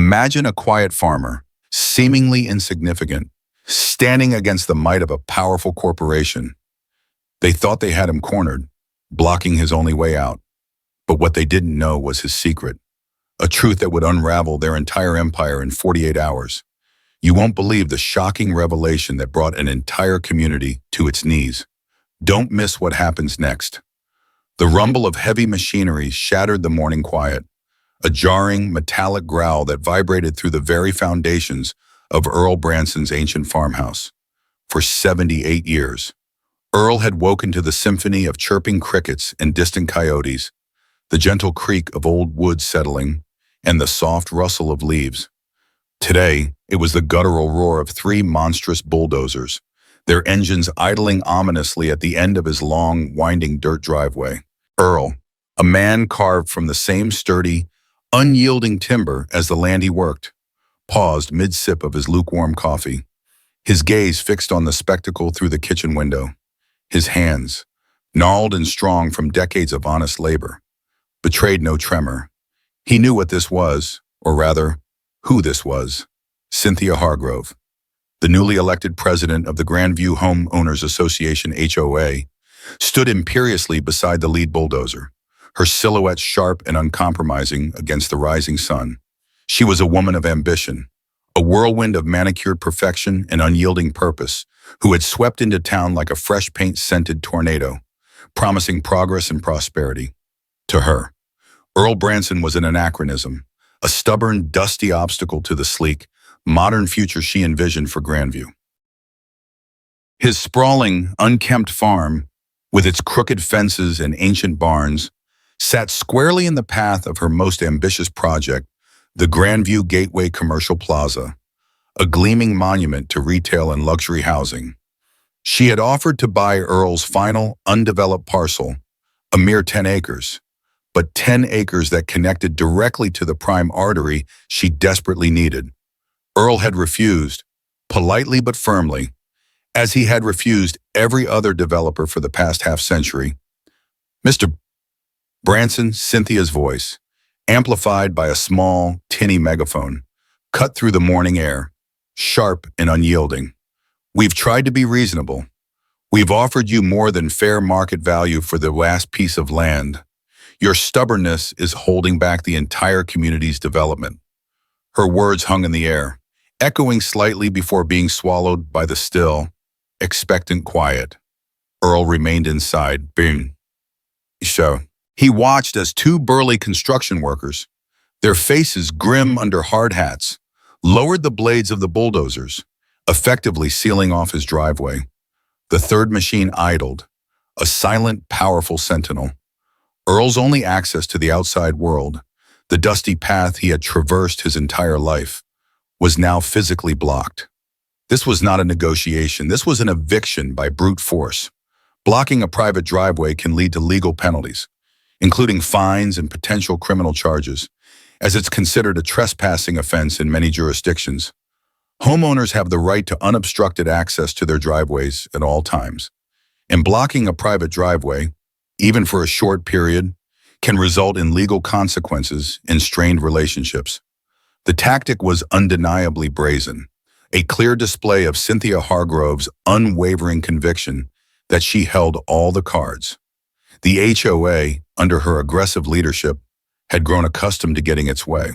Imagine a quiet farmer, seemingly insignificant, standing against the might of a powerful corporation. They thought they had him cornered, blocking his only way out. But what they didn't know was his secret, a truth that would unravel their entire empire in 48 hours. You won't believe the shocking revelation that brought an entire community to its knees. Don't miss what happens next. The rumble of heavy machinery shattered the morning quiet, a jarring, metallic growl that vibrated through the very foundations of Earl Branson's ancient farmhouse. For 78 years, Earl had woken to the symphony of chirping crickets and distant coyotes, the gentle creak of old wood settling, and the soft rustle of leaves. Today, it was the guttural roar of 3 monstrous bulldozers, their engines idling ominously at the end of his long, winding dirt driveway. Earl, a man carved from the same sturdy, unyielding timber as the land he worked, paused mid-sip of his lukewarm coffee, his gaze fixed on the spectacle through the kitchen window. His hands, gnarled and strong from decades of honest labor, betrayed no tremor. He knew what this was, or rather, who this was. Cynthia Hargrove, the newly elected president of the Grandview Homeowners Association HOA, stood imperiously beside the lead bulldozer, her silhouette sharp and uncompromising against the rising sun. She was a woman of ambition, a whirlwind of manicured perfection and unyielding purpose, who had swept into town like a fresh paint-scented tornado, promising progress and prosperity. To her, Earl Branson was an anachronism, a stubborn, dusty obstacle to the sleek, modern future she envisioned for Grandview. His sprawling, unkempt farm, with its crooked fences and ancient barns, sat squarely in the path of her most ambitious project, the Grandview Gateway Commercial Plaza, a gleaming monument to retail and luxury housing. She had offered to buy Earl's final, undeveloped parcel, a mere 10 acres, but 10 acres that connected directly to the prime artery she desperately needed. Earl had refused, politely but firmly, as he had refused every other developer for the past half-century. Mr. Branson, Cynthia's voice, amplified by a small, tinny megaphone, cut through the morning air, sharp and unyielding. We've tried to be reasonable. We've offered you more than fair market value for the last piece of land. Your stubbornness is holding back the entire community's development. Her words hung in the air, echoing slightly before being swallowed by the still, expectant quiet. Earl remained inside, being so. He watched as 2 burly construction workers, their faces grim under hard hats, lowered the blades of the bulldozers, effectively sealing off his driveway. The third machine idled, a silent, powerful sentinel. Earl's only access to the outside world, the dusty path he had traversed his entire life, was now physically blocked. This was not a negotiation. This was an eviction by brute force. Blocking a private driveway can lead to legal penalties, including fines and potential criminal charges, as it's considered a trespassing offense in many jurisdictions. Homeowners have the right to unobstructed access to their driveways at all times, and blocking a private driveway, even for a short period, can result in legal consequences and strained relationships. The tactic was undeniably brazen, a clear display of Cynthia Hargrove's unwavering conviction that she held all the cards. The HOA, under her aggressive leadership, had grown accustomed to getting its way.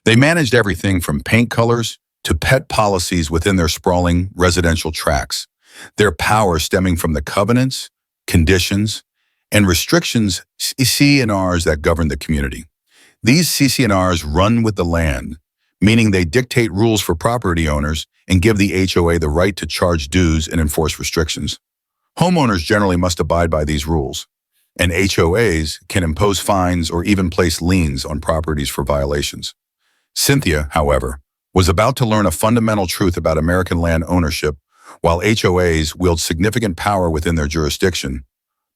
They managed everything from paint colors to pet policies within their sprawling residential tracts, their power stemming from the covenants, conditions, and restrictions CC&Rs that govern the community. These CC&Rs run with the land, meaning they dictate rules for property owners and give the HOA the right to charge dues and enforce restrictions. Homeowners generally must abide by these rules, and HOAs can impose fines or even place liens on properties for violations. Cynthia, however, was about to learn a fundamental truth about American land ownership. While HOAs wield significant power within their jurisdiction,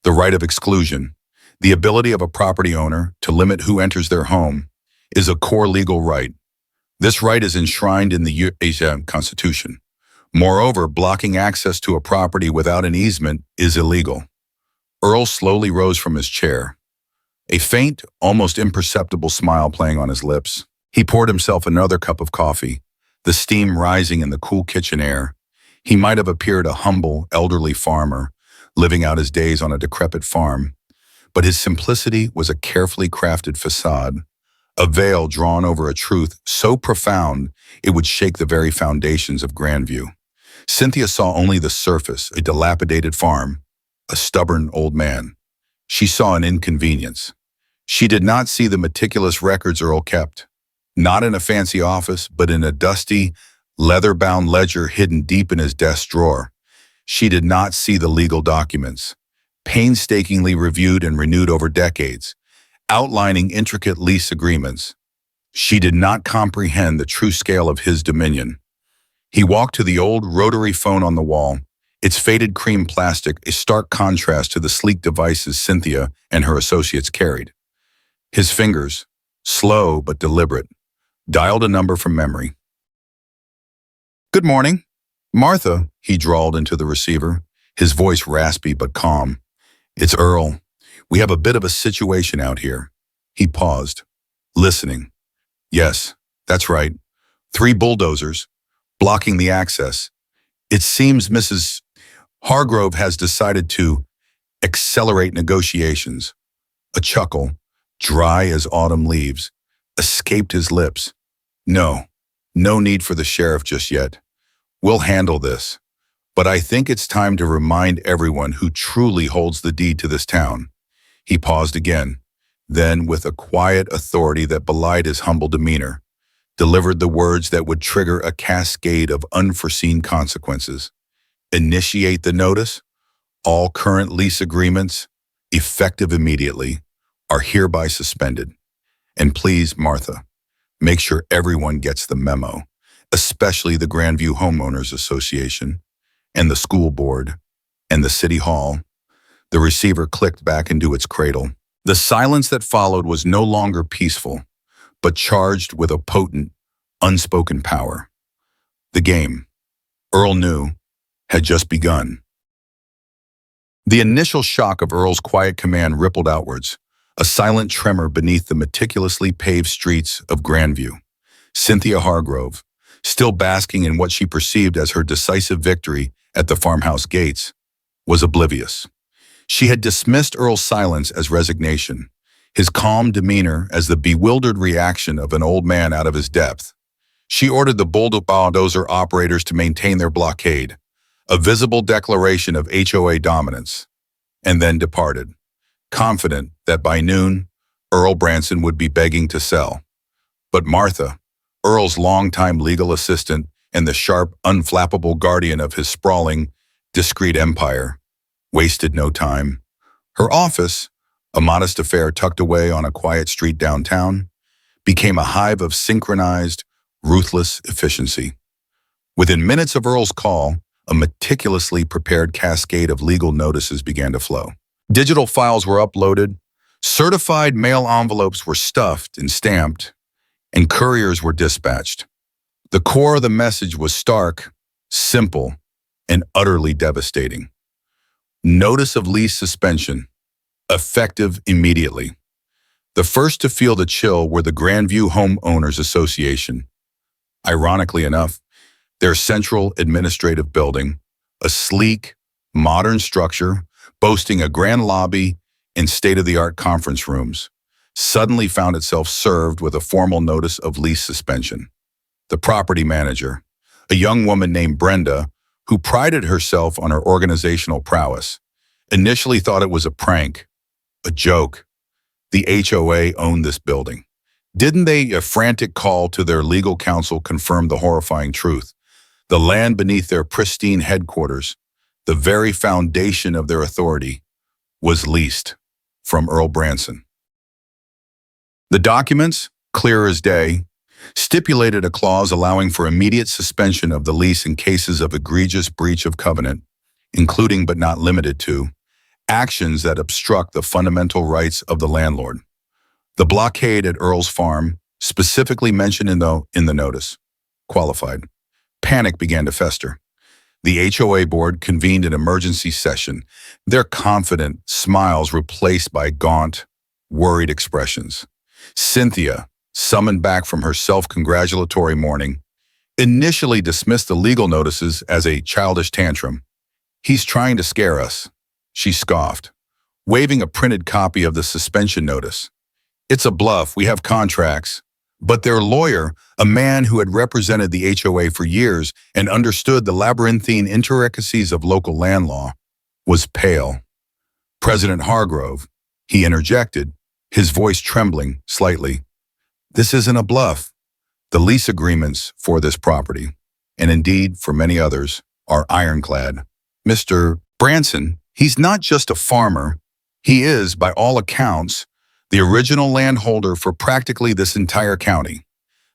the right of exclusion, the ability of a property owner to limit who enters their home, is a core legal right. This right is enshrined in the U.S. Constitution. Moreover, blocking access to a property without an easement is illegal. Earl slowly rose from his chair, a faint, almost imperceptible smile playing on his lips. He poured himself another cup of coffee, the steam rising in the cool kitchen air. He might have appeared a humble, elderly farmer, living out his days on a decrepit farm, but his simplicity was a carefully crafted facade, a veil drawn over a truth so profound it would shake the very foundations of Grandview. Cynthia saw only the surface, a dilapidated farm, a stubborn old man. She saw an inconvenience. She did not see the meticulous records Earl kept, not in a fancy office, but in a dusty, leather-bound ledger hidden deep in his desk drawer. She did not see the legal documents, painstakingly reviewed and renewed over decades, outlining intricate lease agreements. She did not comprehend the true scale of his dominion. He walked to the old rotary phone on the wall, its faded cream plastic a stark contrast to the sleek devices Cynthia and her associates carried. His fingers, slow but deliberate, dialed a number from memory. "Good morning. Martha," he drawled into the receiver, his voice raspy but calm. "It's Earl. We have a bit of a situation out here." He paused, listening. "Yes, that's right. 3 bulldozers, blocking the access. It seems Mrs. Hargrove has decided to accelerate negotiations." A chuckle, dry as autumn leaves, escaped his lips. No need for the sheriff just yet. We'll handle this. But I think it's time to remind everyone who truly holds the deed to this town." He paused again, then with a quiet authority that belied his humble demeanor, delivered the words that would trigger a cascade of unforeseen consequences. "Initiate the notice. All current lease agreements, effective immediately, are hereby suspended. And please, Martha, make sure everyone gets the memo, especially the Grandview Homeowners Association, and the school board, and the city hall." The receiver clicked back into its cradle. The silence that followed was no longer peaceful, but charged with a potent, unspoken power. The game, Earl knew, had just begun. The initial shock of Earl's quiet command rippled outwards, a silent tremor beneath the meticulously paved streets of Grandview. Cynthia Hargrove, still basking in what she perceived as her decisive victory at the farmhouse gates, was oblivious. She had dismissed Earl's silence as resignation, his calm demeanor as the bewildered reaction of an old man out of his depth. She ordered the bulldozer operators to maintain their blockade, a visible declaration of HOA dominance, and then departed, confident that by noon, Earl Branson would be begging to sell. But Martha, Earl's longtime legal assistant and the sharp, unflappable guardian of his sprawling, discreet empire, wasted no time. Her office, a modest affair tucked away on a quiet street downtown, became a hive of synchronized, ruthless efficiency. Within minutes of Earl's call, a meticulously prepared cascade of legal notices began to flow. Digital files were uploaded, certified mail envelopes were stuffed and stamped, and couriers were dispatched. The core of the message was stark, simple, and utterly devastating. Notice of lease suspension, effective immediately. The first to feel the chill were the Grandview Homeowners Association. Ironically enough, their central administrative building, a sleek, modern structure boasting a grand lobby and state-of-the-art conference rooms, suddenly found itself served with a formal notice of lease suspension. The property manager, a young woman named Brenda, who prided herself on her organizational prowess, initially thought it was a prank, a joke. The HOA owned this building. Didn't they? A frantic call to their legal counsel confirmed the horrifying truth. The land beneath their pristine headquarters, the very foundation of their authority, was leased from Earl Branson. The documents, clear as day, stipulated a clause allowing for immediate suspension of the lease in cases of egregious breach of covenant, including but not limited to actions that obstruct the fundamental rights of the landlord. The blockade at Earl's farm, specifically mentioned in the notice, qualified. Panic began to fester. The HOA board convened an emergency session, their confident smiles replaced by gaunt, worried expressions. Cynthia, summoned back from her self-congratulatory morning, initially dismissed the legal notices as a childish tantrum. "He's trying to scare us," she scoffed, waving a printed copy of the suspension notice. "It's a bluff, we have contracts." But their lawyer, a man who had represented the HOA for years and understood the labyrinthine intricacies of local land law, was pale. "President Hargrove," he interjected, his voice trembling slightly, "this isn't a bluff. The lease agreements for this property, and indeed for many others, are ironclad. Mr. Branson, he's not just a farmer. He is, by all accounts, the original landholder for practically this entire county.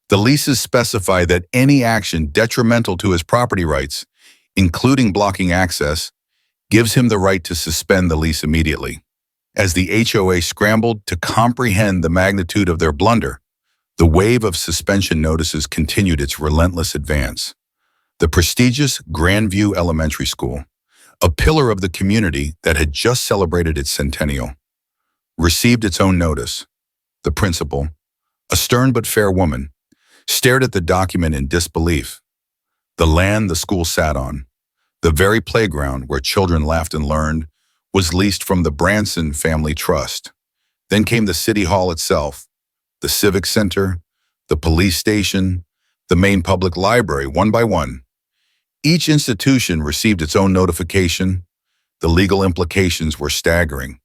The leases specify that any action detrimental to his property rights, including blocking access, gives him the right to suspend the lease immediately." As the HOA scrambled to comprehend the magnitude of their blunder, the wave of suspension notices continued its relentless advance. The prestigious Grandview Elementary School, a pillar of the community that had just celebrated its centennial, received its own notice. The principal, a stern but fair woman, stared at the document in disbelief. The land the school sat on, the very playground where children laughed and learned, was leased from the Branson Family Trust. Then came the city hall itself, the civic center, the police station, the main public library, one by one. Each institution received its own notification. The legal implications were staggering.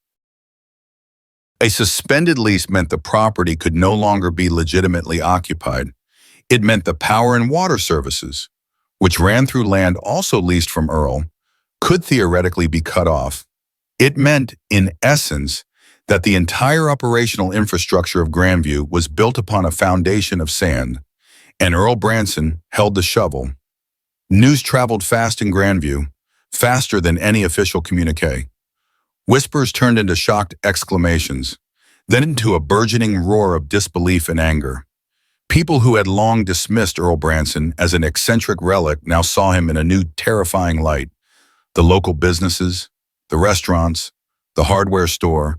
A suspended lease meant the property could no longer be legitimately occupied. It meant the power and water services, which ran through land also leased from Earl, could theoretically be cut off. It meant, in essence, that the entire operational infrastructure of Grandview was built upon a foundation of sand, and Earl Branson held the shovel. News traveled fast in Grandview, faster than any official communique. Whispers turned into shocked exclamations, then into a burgeoning roar of disbelief and anger. People who had long dismissed Earl Branson as an eccentric relic now saw him in a new terrifying light. The local businesses, the restaurants, the hardware store,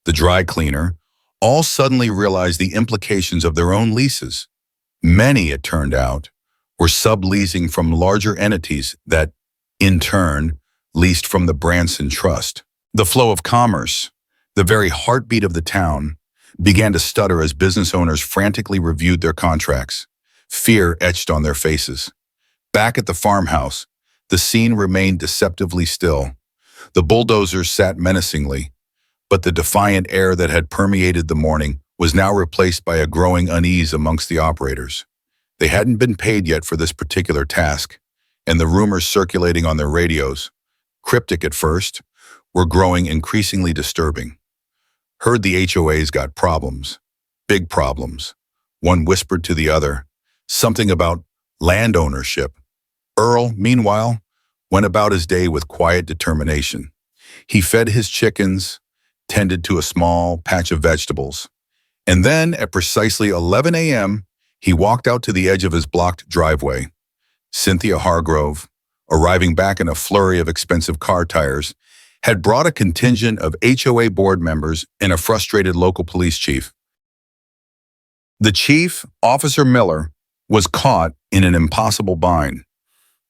the dry cleaner, all suddenly realized the implications of their own leases. Many, it turned out, were subleasing from larger entities that, in turn, leased from the Branson Trust. The flow of commerce, the very heartbeat of the town, began to stutter as business owners frantically reviewed their contracts, fear etched on their faces. Back at the farmhouse, the scene remained deceptively still. The bulldozers sat menacingly, but the defiant air that had permeated the morning was now replaced by a growing unease amongst the operators. They hadn't been paid yet for this particular task, and the rumors circulating on their radios, cryptic at first, were growing increasingly disturbing. "Heard the HOA's got problems, big problems," one whispered to the other, something about land ownership. Earl, meanwhile, went about his day with quiet determination. He fed his chickens, tended to a small patch of vegetables, and then at precisely 11 a.m., he walked out to the edge of his blocked driveway. Cynthia Hargrove, arriving back in a flurry of expensive car tires, had brought a contingent of HOA board members and a frustrated local police chief. The chief, Officer Miller, was caught in an impossible bind.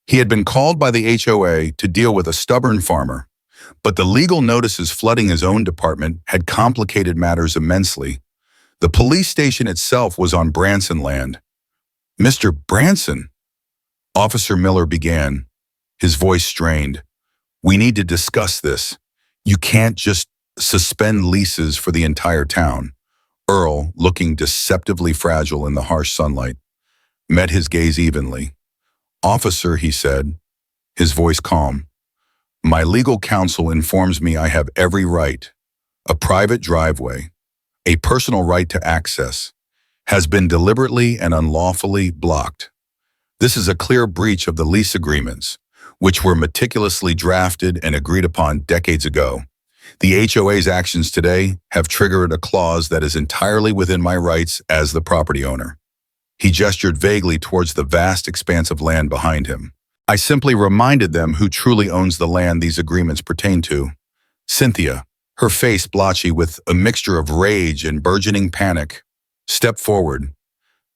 He had been called by the HOA to deal with a stubborn farmer, but the legal notices flooding his own department had complicated matters immensely. The police station itself was on Branson land. "Mr. Branson," Officer Miller began, his voice strained. "We need to discuss this. You can't just suspend leases for the entire town." Earl, looking deceptively fragile in the harsh sunlight, met his gaze evenly. "Officer," he said, his voice calm, "my legal counsel informs me I have every right. A private driveway, a personal right to access, has been deliberately and unlawfully blocked. This is a clear breach of the lease agreements, which were meticulously drafted and agreed upon decades ago. The HOA's actions today have triggered a clause that is entirely within my rights as the property owner." He gestured vaguely towards the vast expanse of land behind him. "I simply reminded them who truly owns the land these agreements pertain to." Cynthia, her face blotchy with a mixture of rage and burgeoning panic, stepped forward,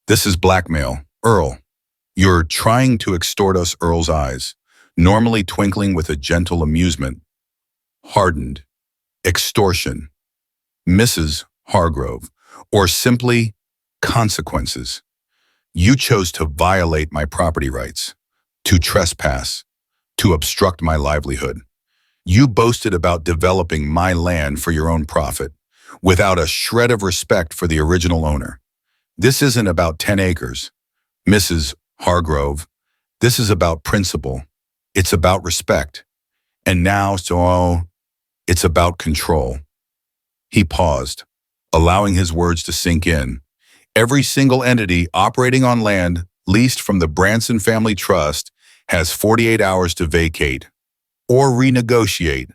This is blackmail. Earl, you're trying to extort us, Earl's eyes, normally twinkling with a gentle amusement, hardened. Extortion. Mrs. Hargrove, or simply consequences. You chose to violate my property rights, to trespass, to obstruct my livelihood. You boasted about developing my land for your own profit, without a shred of respect for the original owner. This isn't about 10 acres, Mrs. Hargrove. This is about principle. It's about respect. And now, it's about control. He paused, allowing his words to sink in. Every single entity operating on land leased from the Branson Family Trust has 48 hours to vacate or renegotiate.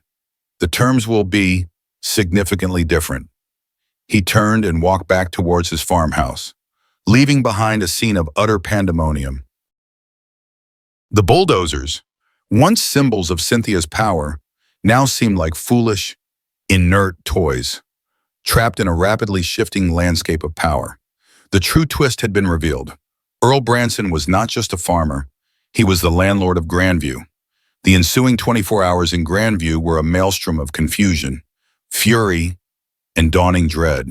The terms will be significantly different. He turned and walked back towards his farmhouse, leaving behind a scene of utter pandemonium. The bulldozers, once symbols of Cynthia's power, now seemed like foolish, inert toys, trapped in a rapidly shifting landscape of power. The true twist had been revealed. Earl Branson was not just a farmer, he was the landlord of Grandview. The ensuing 24 hours in Grandview were a maelstrom of confusion, fury, and dawning dread.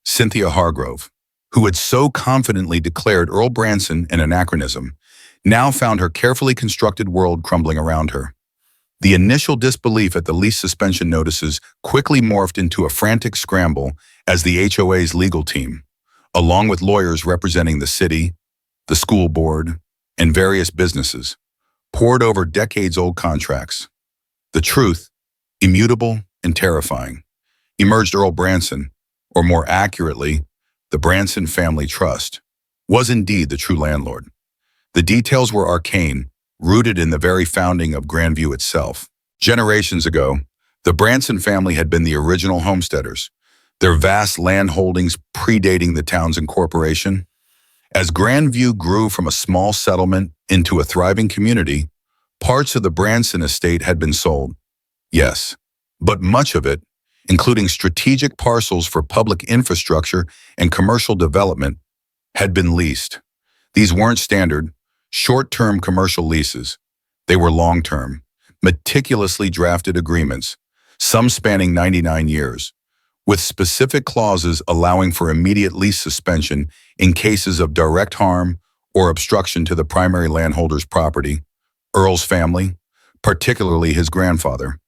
Cynthia Hargrove, who had so confidently declared Earl Branson an anachronism, now found her carefully constructed world crumbling around her. The initial disbelief at the lease suspension notices quickly morphed into a frantic scramble as the HOA's legal team, along with lawyers representing the city, the school board, and various businesses, pored over decades-old contracts. The truth, immutable and terrifying, emerged. Earl Branson, or more accurately, the Branson Family Trust, was indeed the true landlord. The details were arcane, rooted in the very founding of Grandview itself. Generations ago, the Branson family had been the original homesteaders, their vast land holdings predating the town's incorporation. As Grandview grew from a small settlement into a thriving community, parts of the Branson estate had been sold. Yes, but much of it, including strategic parcels for public infrastructure and commercial development, had been leased. These weren't standard, short-term commercial leases. They were long-term, meticulously drafted agreements, some spanning 99 years, with specific clauses allowing for immediate lease suspension in cases of direct harm or obstruction to the primary landholder's property. Earl's family, particularly his grandfather,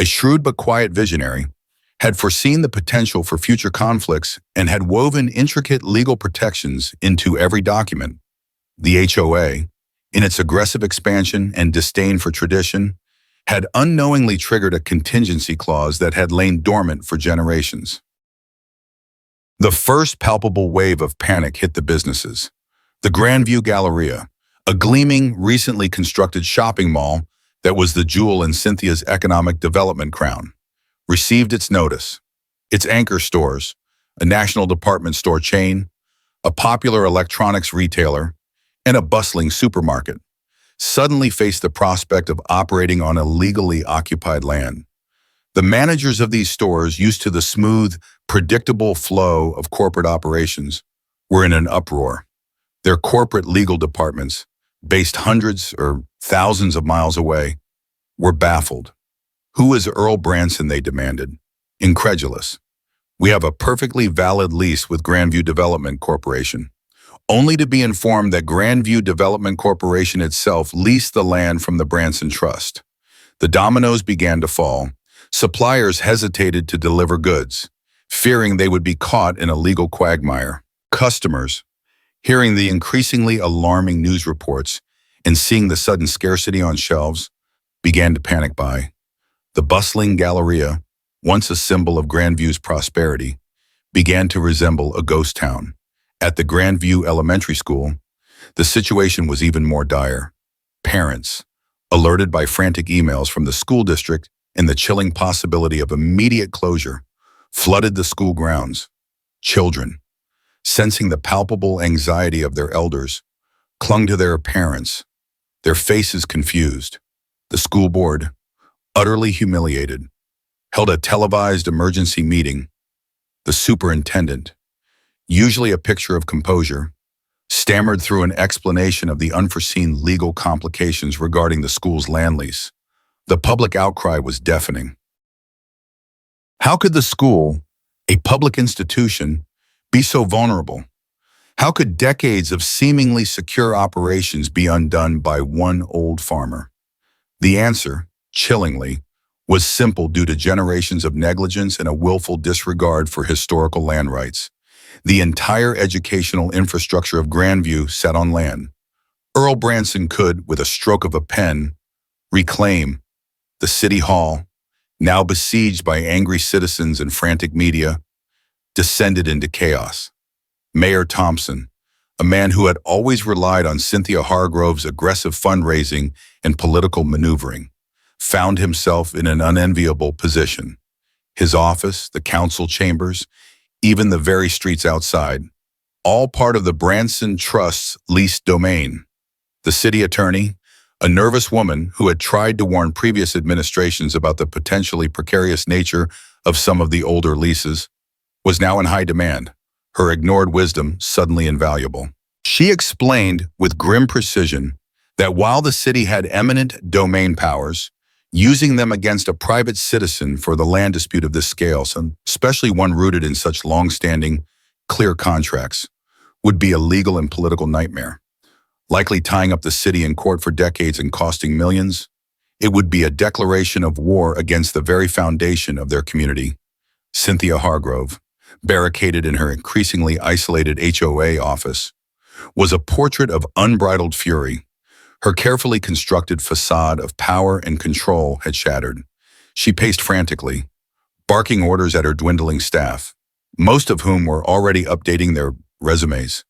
a shrewd but quiet visionary, had foreseen the potential for future conflicts and had woven intricate legal protections into every document. The HOA, in its aggressive expansion and disdain for tradition, had unknowingly triggered a contingency clause that had lain dormant for generations. The first palpable wave of panic hit the businesses. The Grandview Galleria, a gleaming, recently constructed shopping mall that was the jewel in Cynthia's economic development crown, received its notice. Its anchor stores, a national department store chain, a popular electronics retailer, and a bustling supermarket, suddenly faced the prospect of operating on illegally occupied land. The managers of these stores, used to the smooth, predictable flow of corporate operations, were in an uproar. Their corporate legal departments, based hundreds or thousands of miles away, were baffled. Who is Earl Branson, they demanded, incredulous. We have a perfectly valid lease with Grandview Development Corporation, only to be informed that Grandview Development Corporation itself leased the land from the Branson Trust. The dominoes began to fall. Suppliers hesitated to deliver goods, fearing they would be caught in a legal quagmire. Customers, hearing the increasingly alarming news reports and seeing the sudden scarcity on shelves, began to panic buy. The bustling Galleria, once a symbol of Grandview's prosperity, began to resemble a ghost town. At the Grandview Elementary School, the situation was even more dire. Parents, alerted by frantic emails from the school district and the chilling possibility of immediate closure, flooded the school grounds. Children, sensing the palpable anxiety of their elders, clung to their parents, their faces confused. The school board, utterly humiliated, held a televised emergency meeting. The superintendent, usually a picture of composure, stammered through an explanation of the unforeseen legal complications regarding the school's land lease. The public outcry was deafening. How could the school, a public institution, be so vulnerable? How could decades of seemingly secure operations be undone by one old farmer? The answer, chillingly, was simple due to generations of negligence and a willful disregard for historical land rights. The entire educational infrastructure of Grandview sat on land. Earl Branson could, with a stroke of a pen, reclaim the city hall, now besieged by angry citizens and frantic media, descended into chaos. Mayor Thompson, a man who had always relied on Cynthia Hargrove's aggressive fundraising and political maneuvering, found himself in an unenviable position. His office, the council chambers, even the very streets outside, all part of the Branson Trust's leased domain. The city attorney, a nervous woman who had tried to warn previous administrations about the potentially precarious nature of some of the older leases, was now in high demand, her ignored wisdom suddenly invaluable. She explained with grim precision that while the city had eminent domain powers, using them against a private citizen for the land dispute of this scale, especially one rooted in such long-standing, clear contracts, would be a legal and political nightmare, likely tying up the city in court for decades and costing millions. It would be a declaration of war against the very foundation of their community. Cynthia Hargrove, barricaded in her increasingly isolated HOA office, was a portrait of unbridled fury. Her carefully constructed facade of power and control had shattered. She paced frantically, barking orders at her dwindling staff, most of whom were already updating their resumes.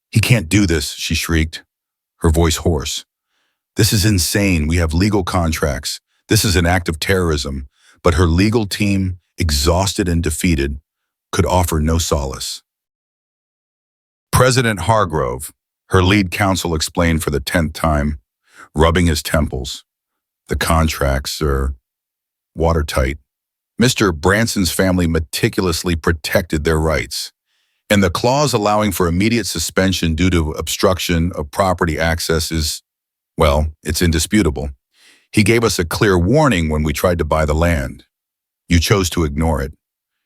"He can't do this," she shrieked, her voice hoarse. "This is insane. We have legal contracts. This is an act of terrorism." But her legal team, exhausted and defeated, could offer no solace. President Hargrove, her lead counsel, explained for the 10th time, rubbing his temples. "The contracts are watertight. Mr. Branson's family meticulously protected their rights, and the clause allowing for immediate suspension due to obstruction of property access is, well, it's indisputable. He gave us a clear warning when we tried to buy the land. You chose to ignore it.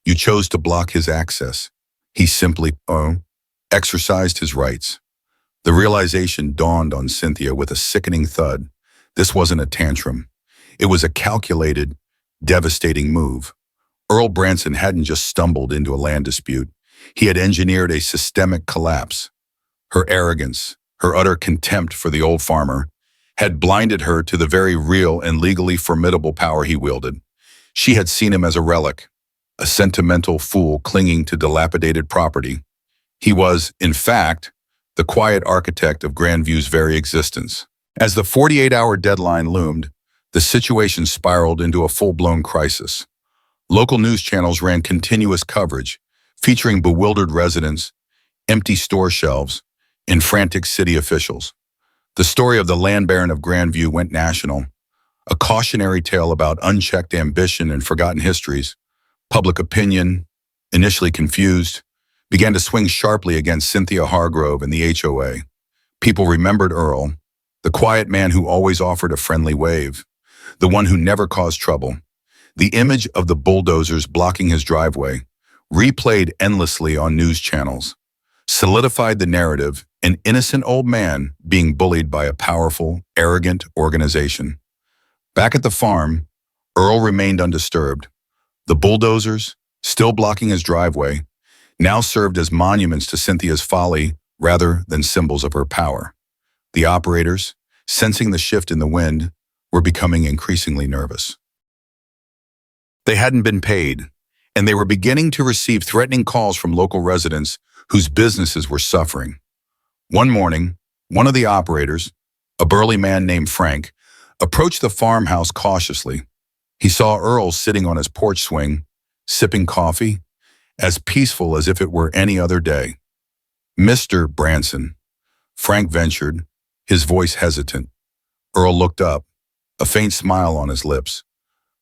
You chose to block his access. He simply, exercised his rights." The realization dawned on Cynthia with a sickening thud. This wasn't a tantrum. It was a calculated, devastating move. Earl Branson hadn't just stumbled into a land dispute. He had engineered a systemic collapse. Her arrogance, her utter contempt for the old farmer, had blinded her to the very real and legally formidable power he wielded. She had seen him as a relic, a sentimental fool clinging to dilapidated property. He was, in fact, the quiet architect of Grandview's very existence. As the 48-hour deadline loomed, the situation spiraled into a full-blown crisis. Local news channels ran continuous coverage, featuring bewildered residents, empty store shelves, and frantic city officials. The story of the land baron of Grandview went national, a cautionary tale about unchecked ambition and forgotten histories. Public opinion, initially confused, began to swing sharply against Cynthia Hargrove and the HOA. People remembered Earl, the quiet man who always offered a friendly wave, the one who never caused trouble. The image of the bulldozers blocking his driveway, replayed endlessly on news channels, solidified the narrative, an innocent old man being bullied by a powerful, arrogant organization. Back at the farm, Earl remained undisturbed. The bulldozers, still blocking his driveway, now served as monuments to Cynthia's folly rather than symbols of her power. The operators, sensing the shift in the wind, were becoming increasingly nervous. They hadn't been paid, and they were beginning to receive threatening calls from local residents whose businesses were suffering. One morning, one of the operators, a burly man named Frank, approached the farmhouse cautiously. He saw Earl sitting on his porch swing, sipping coffee, as peaceful as if it were any other day. "Mr. Branson," Frank ventured, his voice hesitant. Earl looked up, a faint smile on his lips.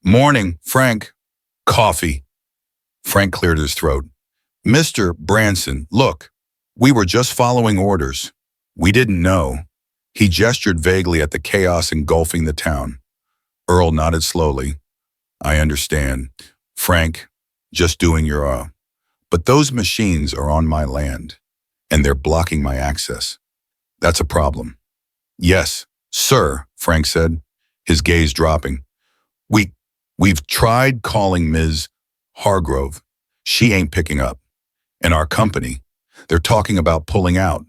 "Morning, Frank." "Coffee." Frank cleared his throat. "Mr. Branson, look, We were just following orders. We didn't know. He gestured vaguely at the chaos engulfing the town. Earl nodded slowly. I understand. Frank, just doing your But those machines are on my land, and they're blocking my access. That's a problem. Yes, sir, Frank said, his gaze dropping. We've tried calling Ms. Hargrove. She ain't picking up. And our company, they're talking about pulling out.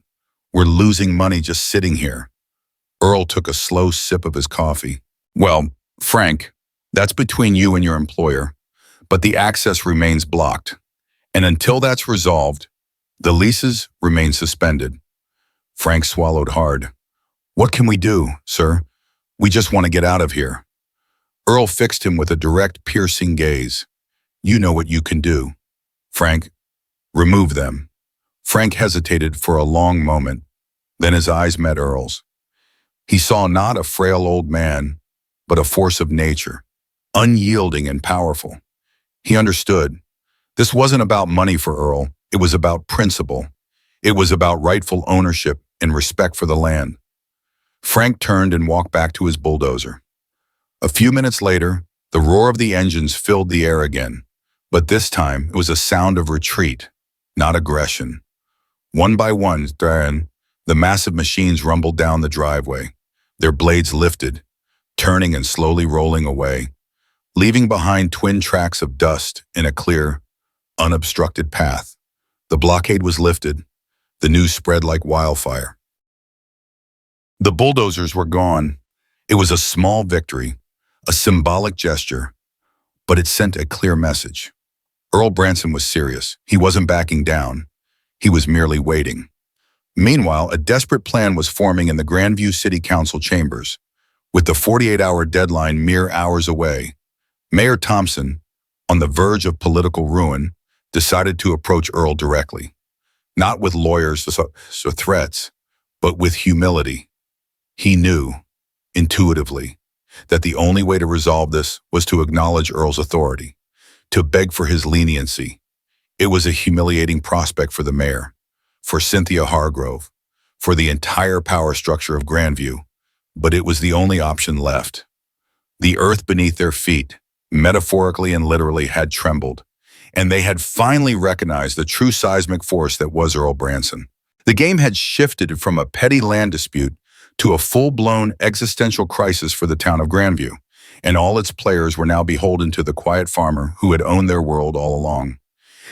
We're losing money just sitting here. Earl took a slow sip of his coffee. Well, Frank, that's between you and your employer, but the access remains blocked. And until that's resolved, the leases remain suspended. Frank swallowed hard. What can we do, sir? We just want to get out of here. Earl fixed him with a direct, piercing gaze. You know what you can do. Frank, remove them. Frank hesitated for a long moment. Then his eyes met Earl's. He saw not a frail old man, but a force of nature, unyielding and powerful. He understood. This wasn't about money for Earl. It was about principle. It was about rightful ownership and respect for the land. Frank turned and walked back to his bulldozer. A few minutes later, the roar of the engines filled the air again, but this time it was a sound of retreat, not aggression. One by one, the massive machines rumbled down the driveway, their blades lifted, turning and slowly rolling away, leaving behind twin tracks of dust in a clear, unobstructed path. The blockade was lifted. The news spread like wildfire. The bulldozers were gone. It was a small victory, a symbolic gesture, but it sent a clear message. Earl Branson was serious. He wasn't backing down. He was merely waiting. Meanwhile, a desperate plan was forming in the Grandview City Council chambers. With the 48-hour deadline mere hours away, Mayor Thompson, on the verge of political ruin, decided to approach Earl directly. Not with lawyers or threats, but with humility. He knew, intuitively, that the only way to resolve this was to acknowledge Earl's authority, to beg for his leniency. It was a humiliating prospect for the mayor, for Cynthia Hargrove, for the entire power structure of Grandview, but it was the only option left. The earth beneath their feet, metaphorically and literally, had trembled, and they had finally recognized the true seismic force that was Earl Branson. The game had shifted from a petty land dispute to a full-blown existential crisis for the town of Grandview, and all its players were now beholden to the quiet farmer who had owned their world all along.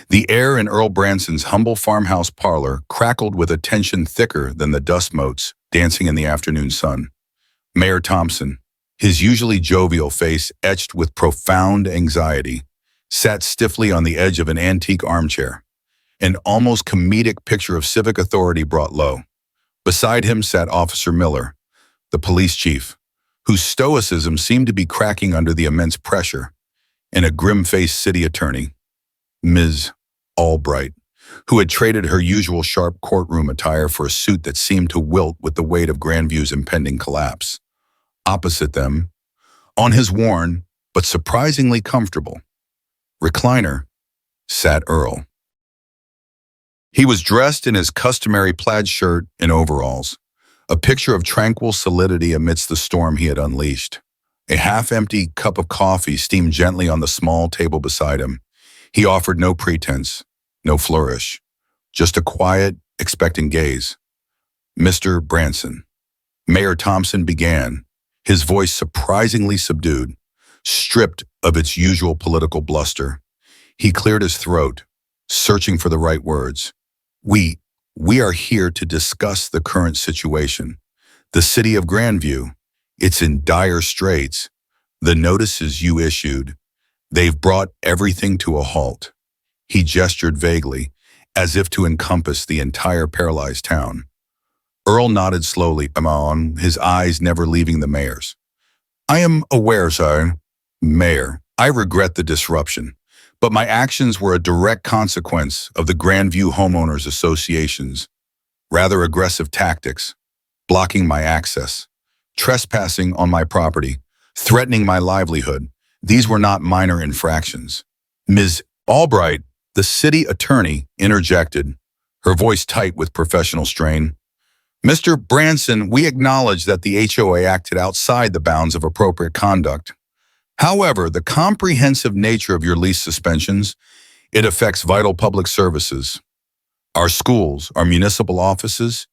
The air in Earl Branson's humble farmhouse parlor crackled with a tension thicker than the dust motes dancing in the afternoon sun. Mayor Thompson, his usually jovial face etched with profound anxiety, sat stiffly on the edge of an antique armchair, an almost comedic picture of civic authority brought low. Beside him sat Officer Miller, the police chief, whose stoicism seemed to be cracking under the immense pressure, and a grim-faced city attorney, Ms. Albright, who had traded her usual sharp courtroom attire for a suit that seemed to wilt with the weight of Grandview's impending collapse. Opposite them, on his worn but surprisingly comfortable recliner, sat Earl. He was dressed in his customary plaid shirt and overalls, a picture of tranquil solidity amidst the storm he had unleashed. A half-empty cup of coffee steamed gently on the small table beside him. He offered no pretense, no flourish, just a quiet, expectant gaze. Mr. Branson. Mayor Thompson began, his voice surprisingly subdued, stripped of its usual political bluster. He cleared his throat, searching for the right words. We are here to discuss the current situation. The city of Grandview, it's in dire straits. The notices you issued, they've brought everything to a halt. He gestured vaguely, as if to encompass the entire paralyzed town. Earl nodded slowly, his eyes never leaving the mayor's. I am aware, sir. Mayor, I regret the disruption, but my actions were a direct consequence of the Grandview Homeowners Association's rather aggressive tactics, blocking my access, trespassing on my property, threatening my livelihood. These were not minor infractions. Ms. Albright, the city attorney, interjected, her voice tight with professional strain. Mr. Branson, we acknowledge that the HOA acted outside the bounds of appropriate conduct. However, the comprehensive nature of your lease suspensions, it affects vital public services. Our schools, our municipal offices,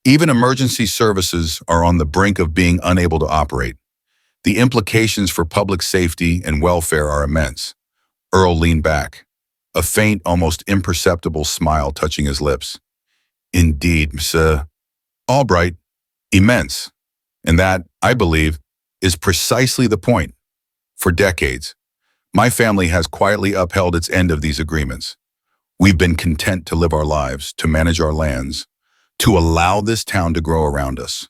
even emergency services are on the brink of being unable to operate. The implications for public safety and welfare are immense. Earl leaned back, a faint, almost imperceptible smile touching his lips. Indeed, Mr. Albright, immense. And that, I believe, is precisely the point. For decades, my family has quietly upheld its end of these agreements. We've been content to live our lives, to manage our lands, to allow this town to grow around us.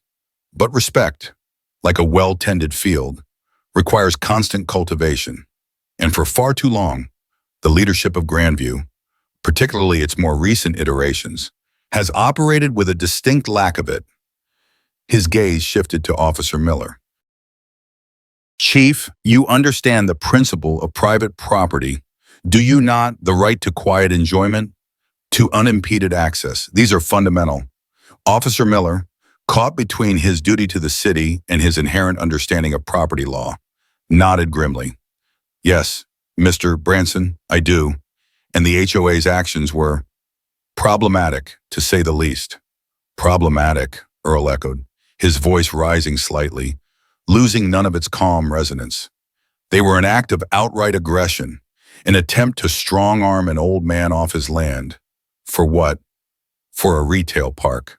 But respect, like a well-tended field, requires constant cultivation. And for far too long, the leadership of Grandview, particularly its more recent iterations, has operated with a distinct lack of it. His gaze shifted to Officer Miller. Chief, you understand the principle of private property, do you not? The right to quiet enjoyment, to unimpeded access. These are fundamental. Officer Miller, caught between his duty to the city and his inherent understanding of property law, nodded grimly. Yes, Mr. Branson, I do. And the HOA's actions were problematic, to say the least. Problematic, Earl echoed, his voice rising slightly, losing none of its calm resonance. They were an act of outright aggression, an attempt to strong-arm an old man off his land. For what? For a retail park.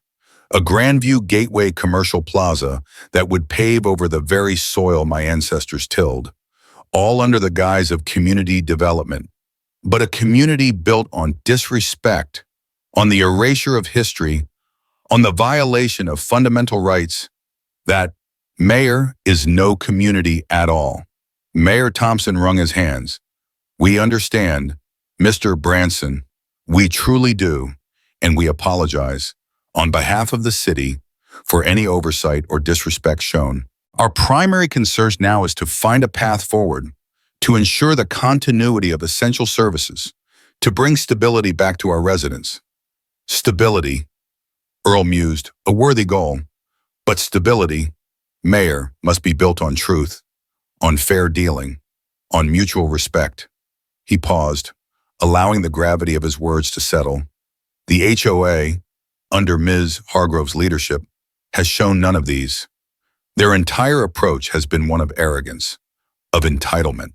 A Grandview Gateway commercial plaza that would pave over the very soil my ancestors tilled, all under the guise of community development. But a community built on disrespect, on the erasure of history, on the violation of fundamental rights. That, Mayor, is no community at all. Mayor Thompson wrung his hands. We understand, Mr. Branson, we truly do, and we apologize, on behalf of the city, for any oversight or disrespect shown. Our primary concern now is to find a path forward, to ensure the continuity of essential services, to bring stability back to our residents. Stability, Earl mused, a worthy goal, but stability, Mayor, must be built on truth, on fair dealing, on mutual respect. He paused, allowing the gravity of his words to settle. The HOA, under Ms. Hargrove's leadership, has shown none of these. Their entire approach has been one of arrogance, of entitlement.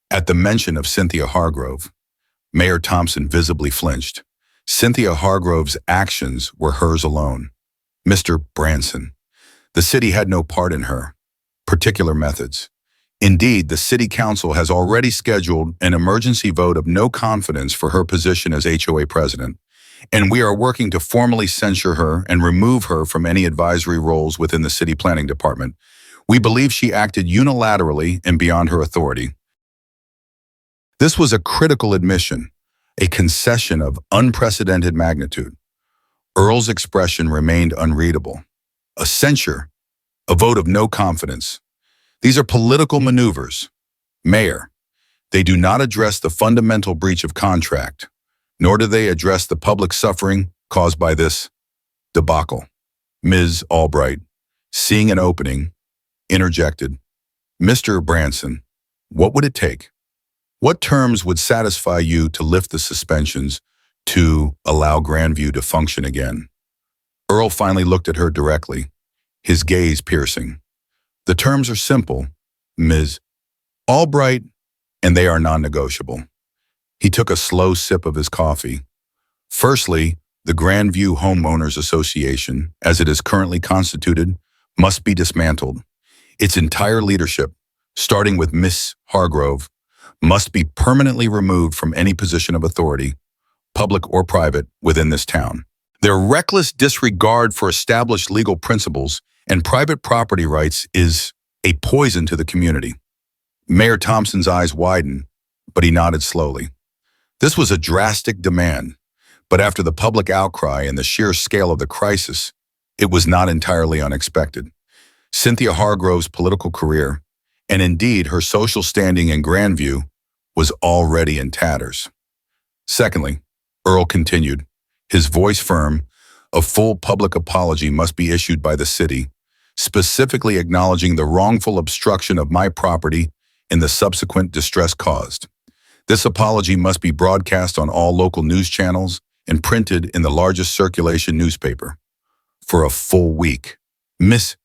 At the mention of Cynthia Hargrove, Mayor Thompson visibly flinched. Cynthia Hargrove's actions were hers alone. Mr. Branson, the city had no part in her particular methods. Indeed, the City Council has already scheduled an emergency vote of no confidence for her position as HOA president, and we are working to formally censure her and remove her from any advisory roles within the City Planning Department. We believe she acted unilaterally and beyond her authority. This was a critical admission, a concession of unprecedented magnitude. Earl's expression remained unreadable. A censure, a vote of no confidence. These are political maneuvers. Mayor, they do not address the fundamental breach of contract, nor do they address the public suffering caused by this debacle. Ms. Albright, seeing an opening, interjected, Mr. Branson, what would it take? What terms would satisfy you to lift the suspensions to allow Grandview to function again? Earl finally looked at her directly, his gaze piercing. The terms are simple, Ms. Albright, and they are non-negotiable. He took a slow sip of his coffee. Firstly, the Grandview Homeowners Association, as it is currently constituted, must be dismantled. Its entire leadership, starting with Miss Hargrove, must be permanently removed from any position of authority, public or private, within this town. Their reckless disregard for established legal principles and private property rights is a poison to the community. Mayor Thompson's eyes widened, but he nodded slowly. This was a drastic demand, but after the public outcry and the sheer scale of the crisis, it was not entirely unexpected. Cynthia Hargrove's political career, and indeed her social standing in Grandview, was already in tatters. Secondly, Earl continued, his voice firm. A full public apology must be issued by the city, specifically acknowledging the wrongful obstruction of my property and the subsequent distress caused. This apology must be broadcast on all local news channels and printed in the largest circulation newspaper. For a full week, Miss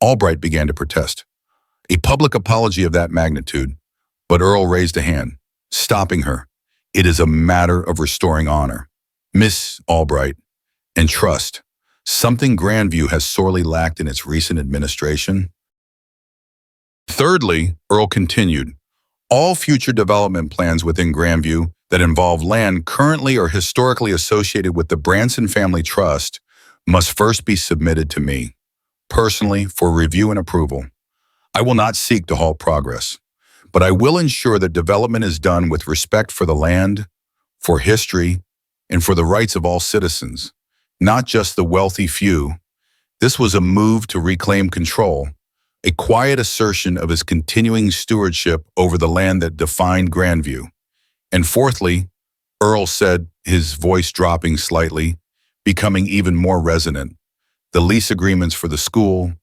Albright began to protest. A public apology of that magnitude, but Earl raised a hand, stopping her. It is a matter of restoring honor, Miss Albright, and trust, something Grandview has sorely lacked in its recent administration. Thirdly, Earl continued, all future development plans within Grandview that involve land currently or historically associated with the Branson Family Trust must first be submitted to me, personally, for review and approval. I will not seek to halt progress, but I will ensure that development is done with respect for the land, for history, and for the rights of all citizens, not just the wealthy few. This was a move to reclaim control, a quiet assertion of his continuing stewardship over the land that defined Grandview. And fourthly, Earl said, his voice dropping slightly, becoming even more resonant, the lease agreements for the school,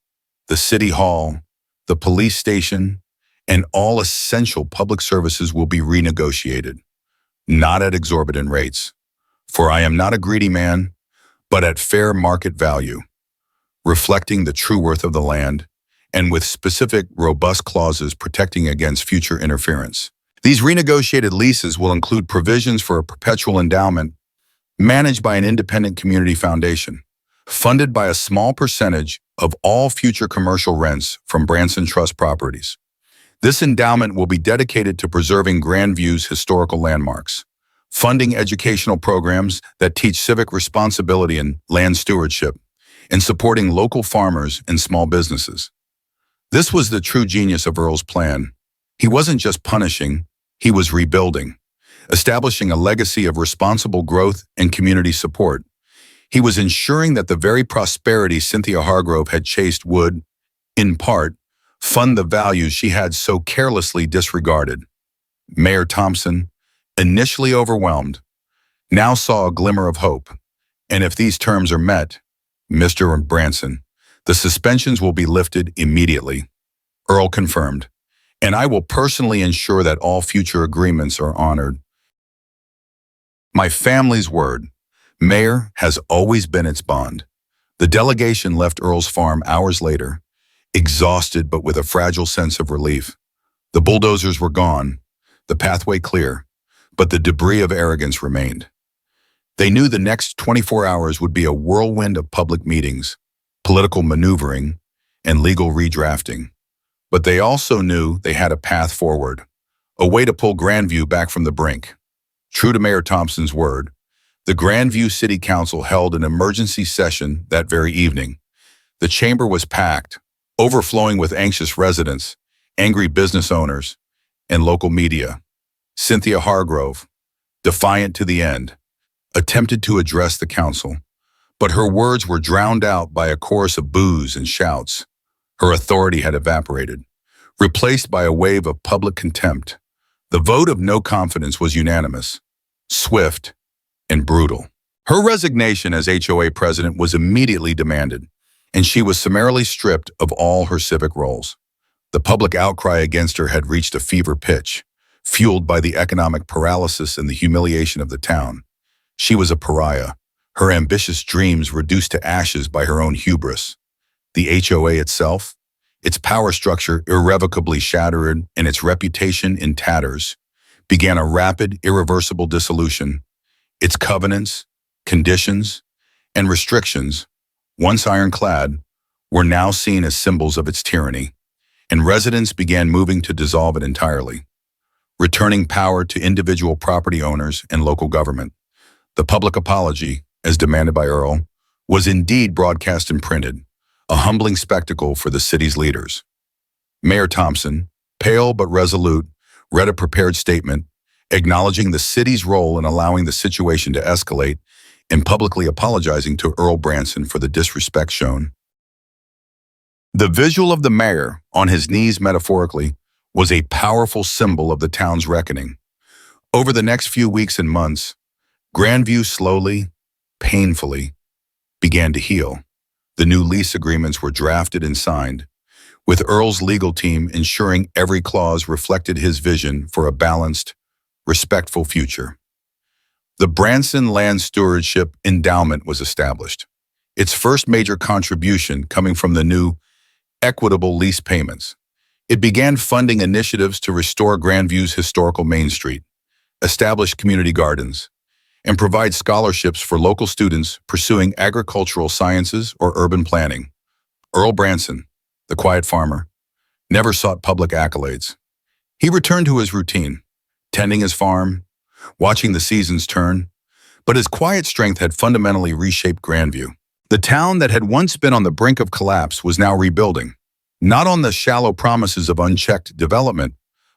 the city hall, the police station, and all essential public services will be renegotiated, not at exorbitant rates, for I am not a greedy man, but at fair market value, reflecting the true worth of the land, and with specific, robust clauses protecting against future interference. These renegotiated leases will include provisions for a perpetual endowment managed by an independent community foundation, funded by a small percentage of all future commercial rents from Branson Trust properties. This endowment will be dedicated to preserving Grandview's historical landmarks, funding educational programs that teach civic responsibility and land stewardship, and supporting local farmers and small businesses. This was the true genius of Earl's plan. He wasn't just punishing, he was rebuilding, establishing a legacy of responsible growth and community support. He was ensuring that the very prosperity Cynthia Hargrove had chased would, in part, fund the values she had so carelessly disregarded. Mayor Thompson, initially overwhelmed, now saw a glimmer of hope. And if these terms are met, Mr. Branson, the suspensions will be lifted immediately. Earl confirmed, and I will personally ensure that all future agreements are honored. My family's word, Mayor, has always been its bond. The delegation left Earl's farm hours later, exhausted but with a fragile sense of relief. The bulldozers were gone, the pathway clear, but the debris of arrogance remained. They knew the next 24 hours would be a whirlwind of public meetings, political maneuvering, and legal redrafting. But they also knew they had a path forward, a way to pull Grandview back from the brink. True to Mayor Thompson's word, the Grandview City Council held an emergency session that very evening. The chamber was packed, overflowing with anxious residents, angry business owners, and local media. Cynthia Hargrove, defiant to the end, attempted to address the council, but her words were drowned out by a chorus of boos and shouts. Her authority had evaporated, replaced by a wave of public contempt. The vote of no confidence was unanimous, swift, and brutal. Her resignation as HOA president was immediately demanded, and she was summarily stripped of all her civic roles. The public outcry against her had reached a fever pitch, fueled by the economic paralysis and the humiliation of the town. She was a pariah, her ambitious dreams reduced to ashes by her own hubris. The HOA itself, its power structure irrevocably shattered and its reputation in tatters, began a rapid, irreversible dissolution. Its covenants, conditions, and restrictions, once ironclad, were now seen as symbols of its tyranny, and residents began moving to dissolve it entirely, returning power to individual property owners and local government. The public apology, as demanded by Earl, was indeed broadcast and printed, a humbling spectacle for the city's leaders. Mayor Thompson, pale but resolute, read a prepared statement, acknowledging the city's role in allowing the situation to escalate and publicly apologizing to Earl Branson for the disrespect shown. The visual of the mayor, on his knees metaphorically, was a powerful symbol of the town's reckoning. Over the next few weeks and months, Grandview slowly, painfully, began to heal. The new lease agreements were drafted and signed, with Earl's legal team ensuring every clause reflected his vision for a balanced, respectful future. The Branson Land Stewardship Endowment was established, its first major contribution coming from the new equitable lease payments. It began funding initiatives to restore Grandview's historical Main Street, establish community gardens, and provide scholarships for local students pursuing agricultural sciences or urban planning. Earl Branson, the quiet farmer, never sought public accolades. He returned to his routine, tending his farm, watching the seasons turn, but his quiet strength had fundamentally reshaped Grandview. The town that had once been on the brink of collapse was now rebuilding, not on the shallow promises of unchecked development,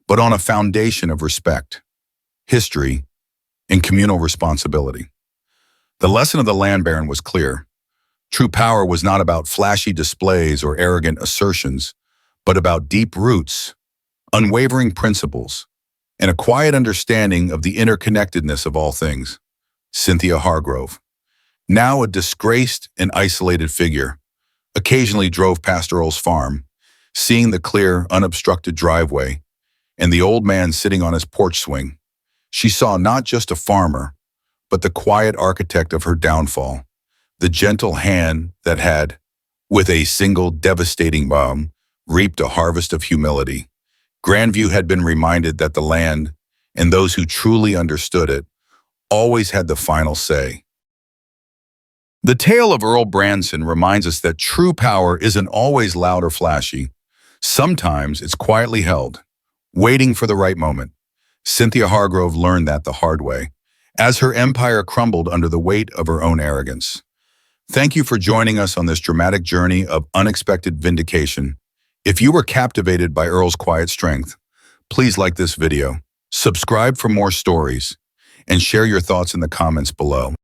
but on a foundation of respect, history, and communal responsibility. The lesson of the land baron was clear. True power was not about flashy displays or arrogant assertions, but about deep roots, unwavering principles, and a quiet understanding of the interconnectedness of all things. Cynthia Hargrove, now a disgraced and isolated figure, occasionally drove past Earl's farm, seeing the clear, unobstructed driveway and the old man sitting on his porch swing. She saw not just a farmer, but the quiet architect of her downfall, the gentle hand that had, with a single devastating bomb, reaped a harvest of humility. Grandview had been reminded that the land, and those who truly understood it, always had the final say. The tale of Earl Branson reminds us that true power isn't always loud or flashy. Sometimes it's quietly held, waiting for the right moment. Cynthia Hargrove learned that the hard way, as her empire crumbled under the weight of her own arrogance. Thank you for joining us on this dramatic journey of unexpected vindication. If you were captivated by Earl's quiet strength, please like this video, subscribe for more stories, and share your thoughts in the comments below.